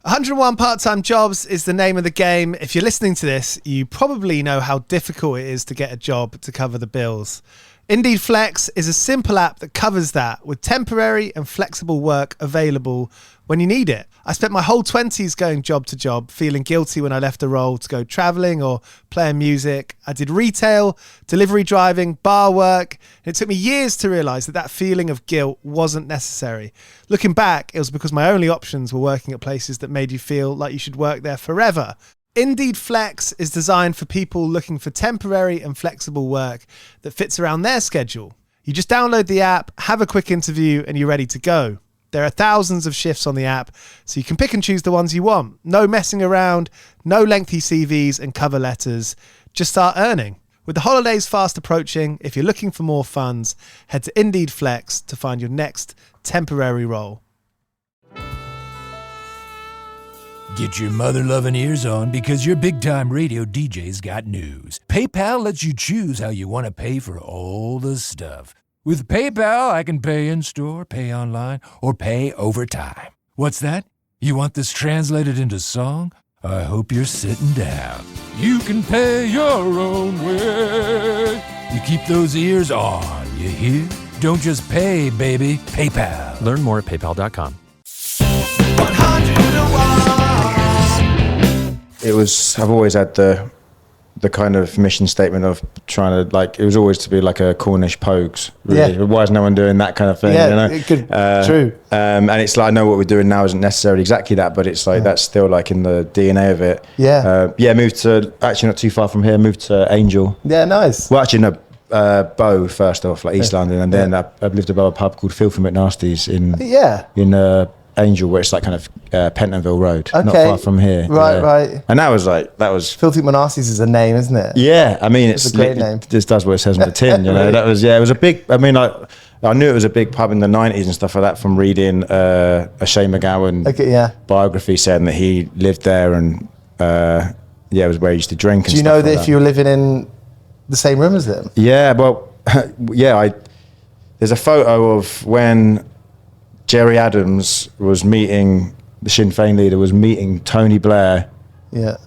101 Part-Time Jobs is the name of the game. If you're listening to this, you probably know how difficult it is to get a job to cover the bills. Indeed Flex is a simple app that covers that with temporary and flexible work available when you need it. I spent my whole 20s going job to job, feeling guilty when I left a role to go traveling or playing music. I did retail, delivery driving, bar work. It took me years to realize that feeling of guilt wasn't necessary. Looking back, it was because my only options were working at places that made you feel like you should work there forever. Indeed Flex is designed for people looking for temporary and flexible work that fits around their schedule. You just download the app, have a quick interview, and you're ready to go. There are thousands of shifts on the app, so you can pick and choose the ones you want. No messing around, no lengthy CVs and cover letters. Just start earning. With the holidays fast approaching, if you're looking for more funds, head to Indeed Flex to find your next temporary role. Get your mother-loving ears on because your big-time radio DJ's got news. PayPal lets you choose how you want to pay for all the stuff. With PayPal, I can pay in-store, pay online, or pay over time. What's that? You want this translated into song? I hope you're sitting down. You can pay your own way. You keep those ears on, you hear? Don't just pay, baby. PayPal. Learn more at paypal.com. I've always had the kind of mission statement of trying to, like, it was always to be like a Cornish Pogues, really. Yeah. Why is no one doing that kind of thing? Yeah, you know? it could, true. And it's like, I know what we're doing now isn't necessarily exactly that, but it's like, that's still like in the DNA of it. Yeah. Moved to, actually not too far from here, moved to Angel. Yeah, nice. Well, actually, no, Bow first off, like East London, and then I've lived above a pub called Filthy McNasty's in Angel, where it's like kind of Pentonville Road, not far from here. Right. And that was Filthy McNasty's is a name, isn't it? Yeah, I mean, it's a great name. It just does what it says on the tin, you know. That was, it was a big, I mean, I knew it was a big pub in the 90s and stuff like that from reading a Shane Macgowan biography saying that he lived there and it was where he used to drink and Do you know that if you were living in the same room as him? Yeah, well, there's a photo of when Gerry Adams was meeting, the Sinn Féin leader was meeting Tony Blair I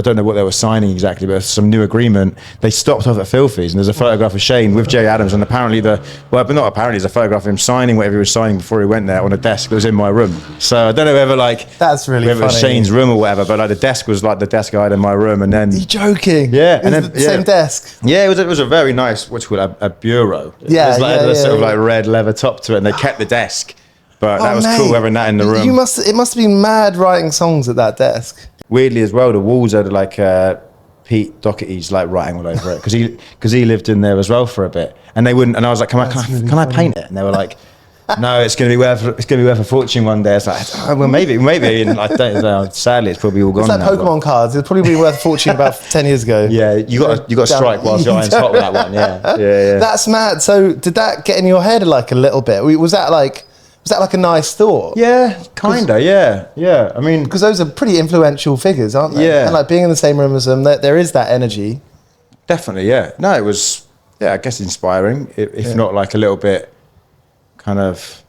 don't know what they were signing exactly, but some new agreement. They stopped off at Filthy's and there's a photograph of Shane with Gerry Adams and apparently there's a photograph of him signing whatever he was signing before he went there on a desk that was in my room. So I don't know whether that's really whether it was Shane's room or whatever, but the desk was like the desk I had in my room and then... You're joking? Yeah. And then the same desk? Yeah, it was a very nice, what's called a bureau. It was sort of like red leather top to it and they kept the desk. But that was cool having that in the room. It must have been mad writing songs at that desk. Weirdly as well, the walls are like Pete Doherty's like writing all over it because he lived in there as well for a bit, and they wouldn't. And I was like, can I paint it? And they were like, no, it's going to be worth a fortune one day. It's like, well, maybe. And I don't know. Sadly, it's probably all gone. It's like Pokemon cards. It'll probably be worth a fortune about 10 years ago. Yeah, you got to strike whilst your iron's hot with that one. Yeah. That's mad. So did that get in your head like a little bit? Was that like a nice thought? Yeah, kinda. Yeah. I mean, because those are pretty influential figures, aren't they? Yeah. And like being in the same room as them, there is that energy. Definitely. Yeah. No, it was. Yeah, I guess inspiring, if not like a little bit, kind of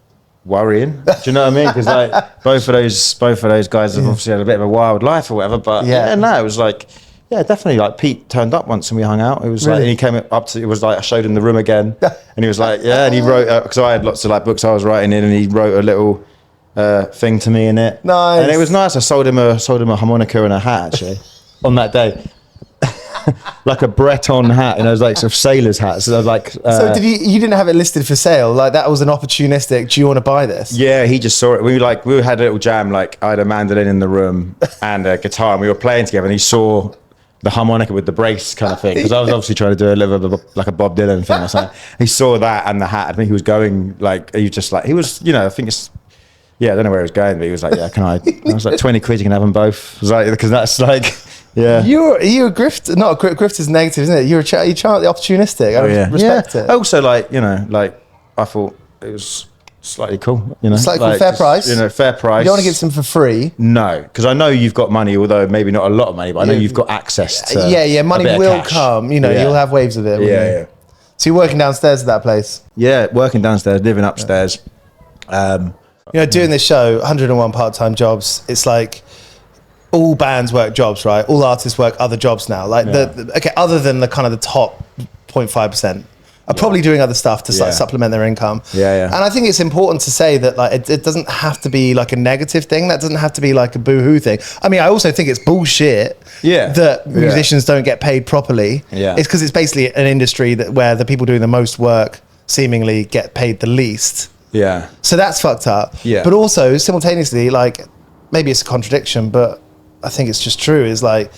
worrying. Do you know what I mean? Because like both of those guys have obviously had a bit of a wild life or whatever. But it was like. Yeah, definitely. Like Pete turned up once and we hung out. It was like, and he came up to. It was like I showed him the room again, and he was like, and he wrote because I had lots of like books I was writing in, and he wrote a little thing to me in it. Nice. And it was nice. I sold him a harmonica and a hat actually on that day, like a Breton hat, and it was like sort of sailor's hat. So like. So did you didn't have it listed for sale? Like that was an opportunistic. Do you want to buy this? Yeah, he just saw it. We had a little jam. Like I had a mandolin in the room and a guitar, and we were playing together, and he saw the harmonica with the brace kind of thing, because I was obviously trying to do a little bit of like a Bob Dylan thing or something. He saw that and the hat. I think he was going like, he was, you know, I think it's, I don't know where he was going, but he was like, I was like, 20 quid, you can have them both. I was like, because that's like, You're a grift, not a grift is negative, isn't it? You're opportunistic. I respect it. Also, like, you know, like I thought it was slightly cool, you know. Slightly cool, fair price. You know, fair price. You don't want to give some for free. No, because I know you've got money, although maybe not a lot of money, but I know you've got access to money will come, you know, you'll have waves of it. Yeah. So you're working downstairs at that place? Yeah, working downstairs, living upstairs. You know, doing this show, 101 part-time jobs, it's like all bands work jobs, right? All artists work other jobs now. Like, other than the kind of the top 0.5%. Are probably doing other stuff to like supplement their income. And I think it's important to say that like it doesn't have to be like a negative thing. That doesn't have to be like a boo-hoo thing. I mean, I also think it's bullshit that musicians don't get paid properly. It's because it's basically an industry where the people doing the most work seemingly get paid the least. So that's fucked up. But also simultaneously, like, maybe it's a contradiction, but I think it's just true, is like,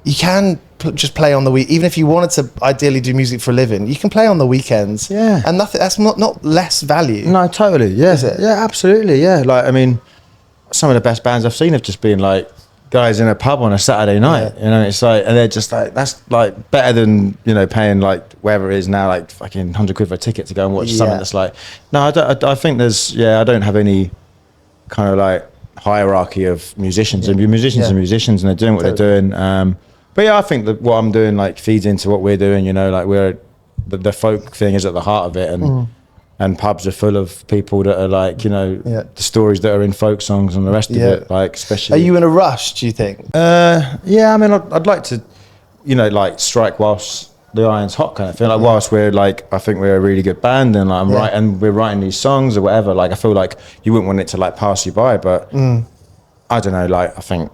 you can just play on the week, even if you wanted to ideally do music for a living, you can play on the weekends. And nothing, that's not less value. No, totally. Is it? Yeah, absolutely. Yeah. Like, I mean, some of the best bands I've seen have just been like guys in a pub on a Saturday night, you know, it's like, and they're just like, that's like better than, you know, paying like wherever it is now, like fucking 100 quid for a ticket to go and watch something that's like, no, I think there's, I don't have any kind of like hierarchy of musicians and musicians are musicians and they're doing what they're doing. But I think that what I'm doing like feeds into what we're doing, you know, like the folk thing is at the heart of it, and pubs are full of people that are like, you know, the stories that are in folk songs and the rest of it, like especially. Are you in a rush, do you think? I mean, I'd like to, you know, like strike whilst the iron's hot kind of thing. Like whilst we're like, I think we're a really good band and like we're writing these songs or whatever, like I feel like you wouldn't want it to like pass you by, but I don't know, like I think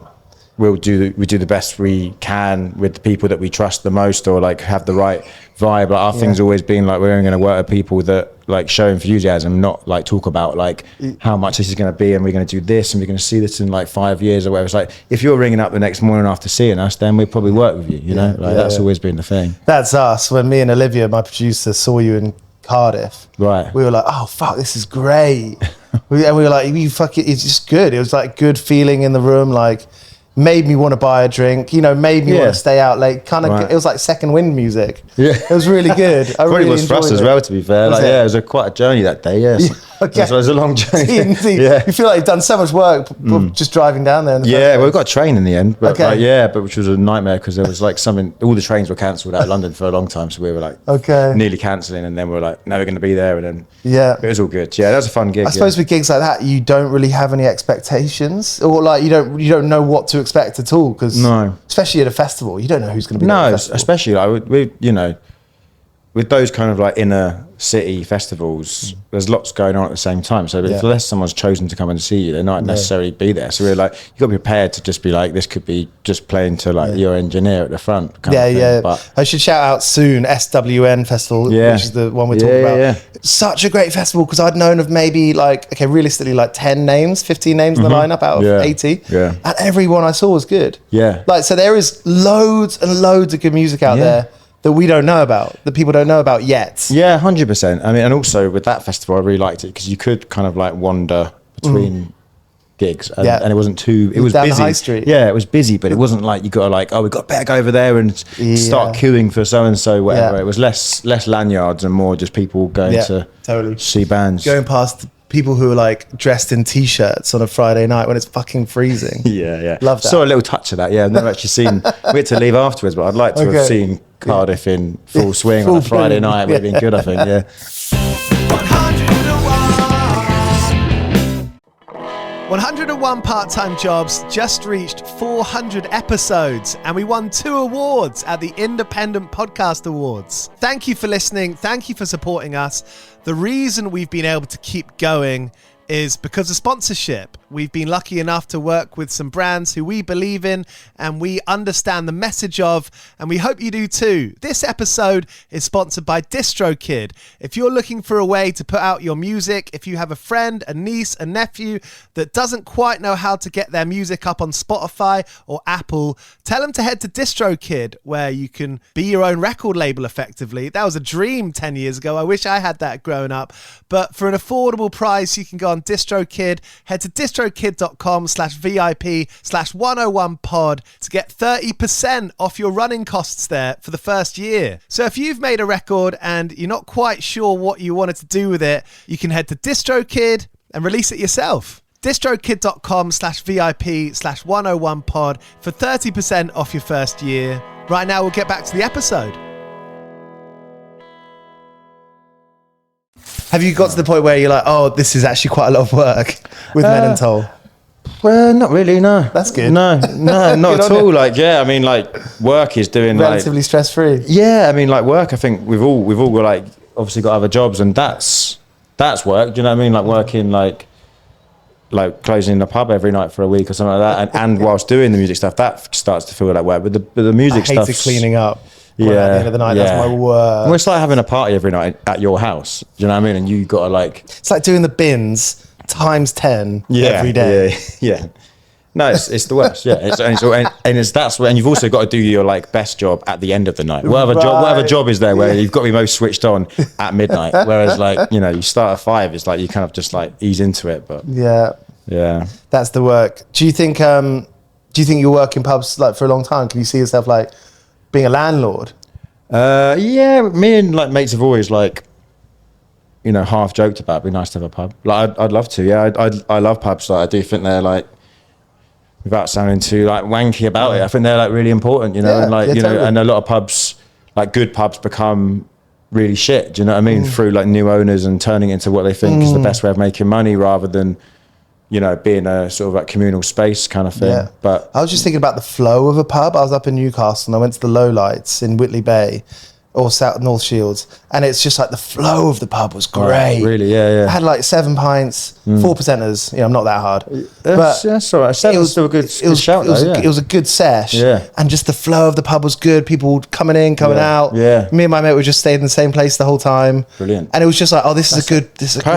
we do the best we can with the people that we trust the most or like have the right vibe. Like our thing's always been like, we're only going to work with people that like show enthusiasm, not like talk about like how much this is going to be and we're going to do this and we're going to see this in like 5 years or whatever. It's like, if you're ringing up the next morning after seeing us, then we'll probably work with you, you know, like that's always been the thing. That's us. When me and Olivia, my producer, saw you in Cardiff, we were like, oh fuck, this is great. And we were like, you fucking, it's just good. It was like good feeling in the room, like made me want to buy a drink, you know, made me want to stay out late. Kind of, it was like second wind music. It was really good. I probably really was for us as well, to be fair. Like, it was quite a journey that day. It was a long journey. You feel like you've done so much work just driving down there. Well, we got a train in the end, but but which was a nightmare because there was like something. All the trains were cancelled out of London for a long time, so we were like nearly cancelling, and then we were like, no, we're going to be there, and then it was all good. Yeah, that was a fun gig. I suppose with gigs like that, you don't really have any expectations, or like you don't know what to expect at all, because especially at a festival, you don't know who's going to be there at a festival. Especially like we, you know, with those kind of like inner city festivals, there's lots going on at the same time. So unless someone's chosen to come and see you, they might necessarily be there. So we're like, you got to be prepared to just be like, this could be just playing to like your engineer at the front. Kind of thing. But I should shout out soon SWN Festival, which is the one we're talking about. It's such a great festival because I'd known of maybe like, realistically like 10 names, 15 names in the lineup out of 80. And every one I saw was good. Like, so there is loads and loads of good music out there that we don't know about, that people don't know about yet. 100%. I mean, and also with that festival, I really liked it because you could kind of like wander between gigs and it wasn't too, it was down busy. The high street. It was busy, but it wasn't like you got to like, oh, we got better go over there and start queuing for so-and-so, whatever. It was less lanyards and more just people going to see bands. Going past people who are like dressed in t-shirts on a Friday night when it's fucking freezing. Love that. Saw a little touch of that. I've never actually seen, we had to leave afterwards, but I'd like to have seen Cardiff in full swing on a Friday night. Would have been good, I think. 101 part-time jobs just reached 400 episodes, and we won 2 awards at the Independent Podcast Awards. Thank you for listening. Thank you for supporting us. The reason we've been able to keep going is because of sponsorship. We've been lucky enough to work with some brands who we believe in and we understand the message of, and we hope you do too. This episode is sponsored by DistroKid. If you're looking for a way to put out your music, if you have a friend, a niece, a nephew that doesn't quite know how to get their music up on Spotify or Apple, tell them to head to DistroKid, where you can be your own record label effectively. That was a dream 10 years ago. I wish I had that growing up. But for an affordable price, you can go on DistroKid. Head to distrokid.com/VIP/101pod to get 30% off your running costs there for the first year. So if you've made a record and you're not quite sure what you wanted to do with it, you can head to DistroKid and release it yourself. distrokid.com/VIP/101pod for 30% off your first year. Right now, we'll get back to the episode. Have you got to the point where you're like, oh, this is actually quite a lot of work with Mên An Tol? Well, not really, no. That's good. No, not at all. Like, yeah, I mean, like, work is doing relatively stress-free. Yeah, I mean, like, work, I think we've all got, like, obviously got other jobs, and that's work, do you know what I mean? Like, working, like closing the pub every night for a week or something like that, and whilst doing the music stuff, that starts to feel like work. But the music stuff, cleaning up. Yeah, at the end of the night, that's my work. Well, it's like having a party every night at your house. Do you know what I mean? And you got to like. It's like doing the bins times 10 every day. Yeah. No, it's the worst. Yeah, and you've also got to do your like best job at the end of the night. Whatever job is there where you've got to be most switched on at midnight. Whereas like you start at 5, it's like you kind of just like ease into it. But yeah, that's the work. Do you think you'll work in pubs like for a long time? Can you see yourself like being a landlord? Yeah, me and like mates have always like, half joked about it'd be nice to have a pub. Like I'd love to. Yeah, I love pubs. Like I do think they're like, without sounding too like wanky about it, I think they're like really important. And like totally. And a lot of pubs, like good pubs, become really shit. Do you know what I mean? Through like new owners and turning into what they think is the best way of making money, rather than being a sort of like communal space kind of thing. Yeah. But I was just thinking about the flow of a pub. I was up in Newcastle and I went to the Lowlights in Whitley Bay or North Shields, and it's just like the flow of the pub was great. Right, really, yeah. I had like 7 pints, 4%ers. I'm not that hard. That's all right. Seven was still a good shout. It was a good sesh. Yeah. And just the flow of the pub was good. People coming in, coming out. Yeah. Me and my mate were just stayed in the same place the whole time. Brilliant. And it was just like, this is a good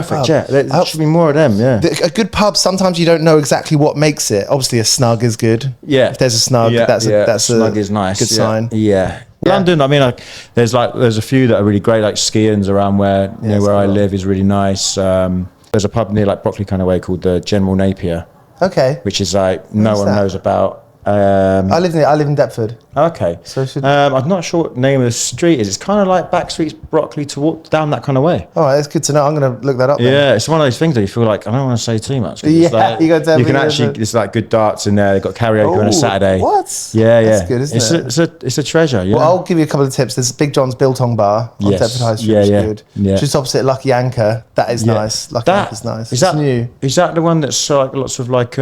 pub. Yeah. There should be more of them. Yeah. A good pub. Sometimes you don't know exactly what makes it. Obviously, a snug is good. Yeah. If there's a snug, that's a snug is nice. Good sign. Yeah. London, I mean, there's a few that are really great, like Skians around where where I live is really nice. There's a pub near like Brockley kind of way called the General Napier. Okay. Which is like no one knows about. I live in Deptford. Okay. So I'm not sure what the name of the street is. It's kind of like back streets, Brockley to walk down that kind of way. All right, that's good to know. I'm going to look that up. Yeah, it's one of those things that you feel like I don't want to say too much. Yeah, like, you can actually. It's like good darts in there. They've got karaoke on a Saturday. What? Yeah. That's good, isn't it? It's a treasure. Yeah. Well, I'll give you a couple of tips. There's Big John's Biltong Bar on Deptford High Street. Which is good. Yeah. Just opposite Lucky Anchor. That is nice. Lucky Anchor's nice. Is that new? Is that the one that's like lots of like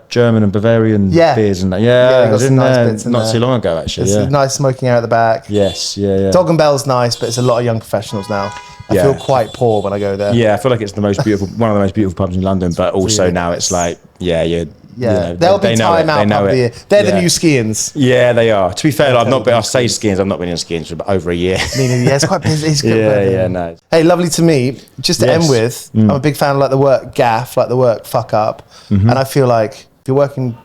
German and Bavarian beers and that? Yeah, I was in there not too long ago actually. It's a nice smoking area at the back. Yes, yeah. Dog and Bell's nice, but it's a lot of young professionals now. I feel quite poor when I go there. Yeah, I feel like it's the most beautiful, one of the most beautiful pubs in London, but also now it's like, there'll be time out pub beer. They're the new Skians. Yeah, they are. To be fair, I say Skians, I've not been in Skians for over a year. It's quite busy. It's good. Yeah, no. Hey, lovely to meet. Just to end with, I'm a big fan of like the work gaff, like the work fuck up. And I feel like if you're working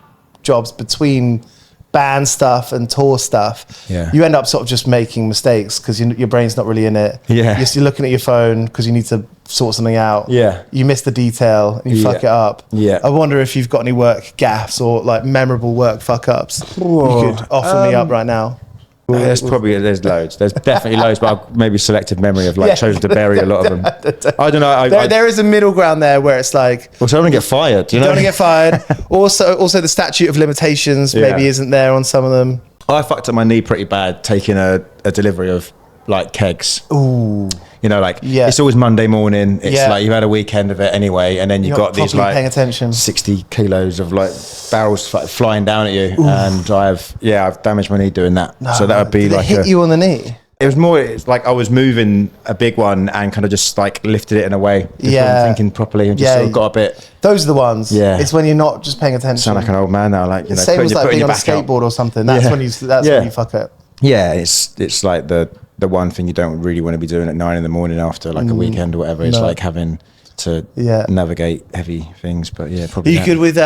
jobs between band stuff and tour stuff, you end up sort of just making mistakes because your brain's not really in it. You're looking at your phone because you need to sort something out. You miss the detail and you fuck it up. I wonder if you've got any work gaffes or like memorable work fuck ups you could offer me up right now. There's loads. There's definitely loads, but I've maybe selective memory of like chosen to bury a lot of them. I don't know. There is a middle ground there where it's like, well, so I don't want to get fired. You know? Don't want to get fired. Also, the statute of limitations maybe isn't there on some of them. I fucked up my knee pretty bad taking a delivery of like kegs. Ooh. It's always Monday morning. It's like you've had a weekend of it anyway, and then you've got these like paying attention. 60 kilos of like barrels flying down at you. Oof. And I've damaged my knee doing that. So that would be Did like it hit you on the knee? It was more, it's like I was moving a big one and kind of just like lifted it in a way. Just wasn't thinking properly and just sort of got a bit. Those are the ones. Yeah. It's when you're not just paying attention. Sound like an old man now, like, same as like being on a skateboard or something. That's when you fuck it. Yeah, it's like the one thing you don't really want to be doing at 9 a.m. after like a weekend or whatever. It's like having to navigate heavy things. But probably. Are you good with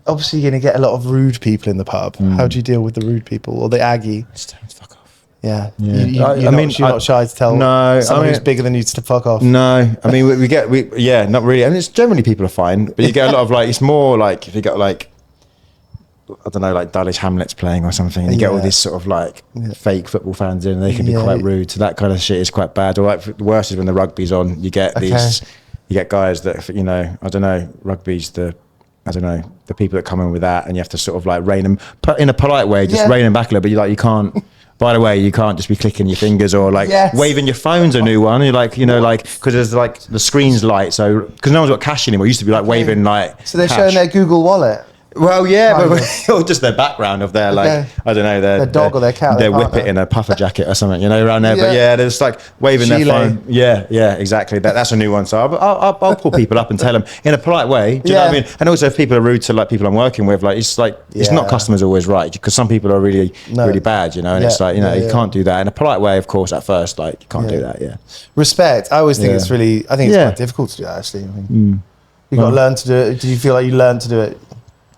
obviously you're going to get a lot of rude people in the pub. How do you deal with the rude people or the Aggie? Just tell them to fuck off. Yeah. You're not shy to tell someone who's bigger than you to fuck off. No, I mean not really. I mean, it's generally people are fine, but you get a lot of like, it's more like if you got like, I don't know, like Dulwich Hamlet's playing or something, and you get all these sort of like fake football fans in, and they can be quite rude. So that kind of shit is quite bad. Or like the worst is when the rugby's on. You get you get guys that I don't know, rugby's the people that come in with that, and you have to sort of like rein them in a polite way, just rein them back a little bit. You can't. by the way, you can't just be clicking your fingers or like waving your phone's a new one. You're like, you know, like, because there's like the screen's light. So, because no one's got cash anymore. It used to be like waving like. So they're cash. showing their Google Wallet. Well, yeah, but or just their background of their like, I don't know, their dog or their cat. They whip it in a puffer jacket or something, you know, around there. But yeah, they're just like waving their phone. Yeah, exactly. That's a new one. So I'll pull people up and tell them in a polite way. Do you know what I mean? And also, if people are rude to like people I'm working with, like it's not customers always right, because some people are really bad, you know. And it's like, you know, you can't do that in a polite way. Of course, at first, like you can't do that. Yeah. Respect. I always think it's really. I think it's quite difficult to do that. Actually, I mean, you got to learn to do it. Did you feel like you learned to do it?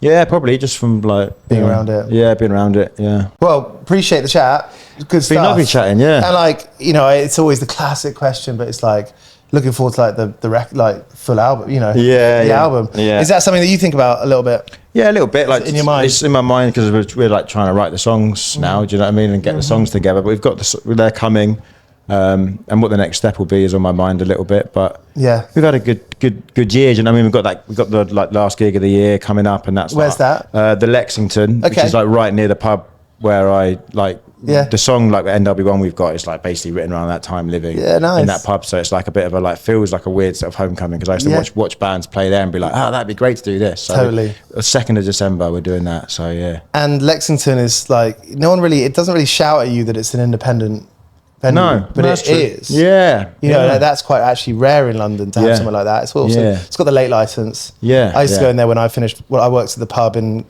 Yeah, probably just from like being around it. Yeah, being around it. Yeah. Well, appreciate the chat. Good stuff. Been lovely chatting. Yeah. And like, you know, it's always the classic question, but it's like looking forward to like the full album. You know. The album. Yeah. Is that something that you think about a little bit? Yeah, a little bit. Like in your mind. It's in my mind because we're like trying to write the songs now. Do you know what I mean? And get the songs together. But we've got they're coming. And what the next step will be is on my mind a little bit, but we've had a good year. You know, I mean, we've got the like last gig of the year coming up, and that's where's that? The Lexington, which is like right near the pub where I like the song like NW1 we've got is like basically written around that time living in that pub. So it's like a bit of a like feels like a weird sort of homecoming, because I used to watch bands play there and be like, oh, that'd be great to do this. So totally. 2nd of December we're doing that. So yeah. And Lexington is like it doesn't really shout at you that it's an independent. No, but it is. Yeah, you know that's quite actually rare in London to have something like that. It's also it's got the late license. Yeah, I used to go in there when I finished. Well, I worked at the pub in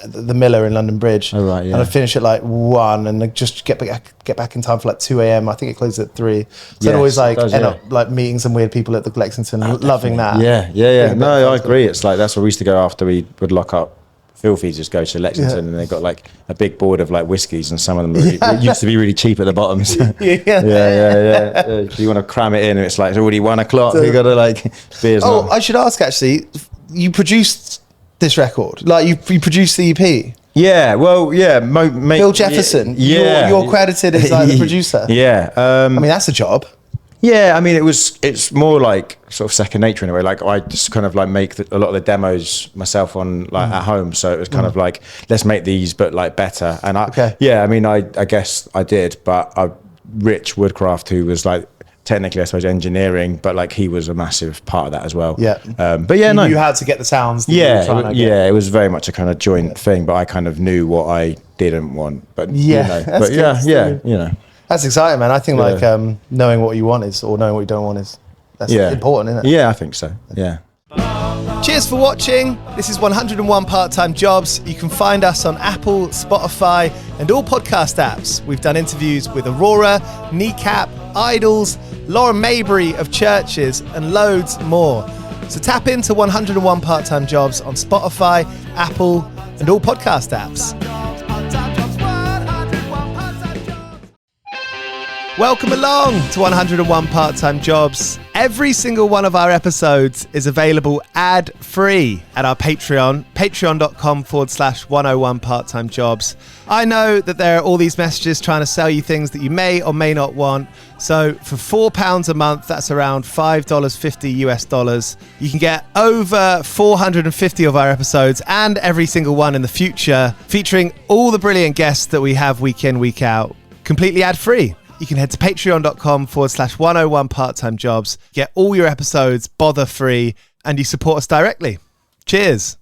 the Miller in London Bridge. Oh right, yeah. And I'd finish at like 1, and I'd just get back in time for like 2 a.m. I think it closed at 3. So I'd always like end up like meeting some weird people at the Lexington, loving that. Yeah. No, I agree. It's like that's where we used to go after we would lock up. Filthy just go to Lexington and they've got like a big board of like whiskies, and some of them used to be really cheap at the bottoms. Yeah. You want to cram it in and it's like it's already 1 o'clock. You got to like beers. I should ask actually, you produced this record, like you produced the EP. Yeah, well, yeah. Bill Jefferson. You're credited as like the producer. Yeah. I mean that's a job. Yeah, I mean, it's more like sort of second nature in a way. Like I just kind of like make a lot of the demos myself on like at home. So it was kind of like, let's make these, but like better. And I mean, I guess I did, but Rich Woodcraft, who was like technically, I suppose, engineering, but like he was a massive part of that as well. Yeah. But yeah, you had to get the sounds. It was very much a kind of joint thing, but I kind of knew what I didn't want. But you know. That's exciting, man. I think like knowing what you want is, or knowing what you don't want is, that's important, isn't it? Yeah, I think so. Yeah. Cheers for watching. This is 101 Part-Time Jobs. You can find us on Apple, Spotify, and all podcast apps. We've done interviews with Aurora, Kneecap, Idols, Lauren Maybury of Churches, and loads more. So tap into 101 Part-Time Jobs on Spotify, Apple, and all podcast apps. Welcome along to 101 Part-Time Jobs. Every single one of our episodes is available ad-free at our Patreon, patreon.com/101 Part-Time Jobs. I know that there are all these messages trying to sell you things that you may or may not want. So for £4 a month, that's around $5.50 US, you can get over 450 of our episodes and every single one in the future, featuring all the brilliant guests that we have week in, week out, completely ad-free. You can head to patreon.com/101 Part-Time Jobs, get all your episodes bother free, and you support us directly. Cheers.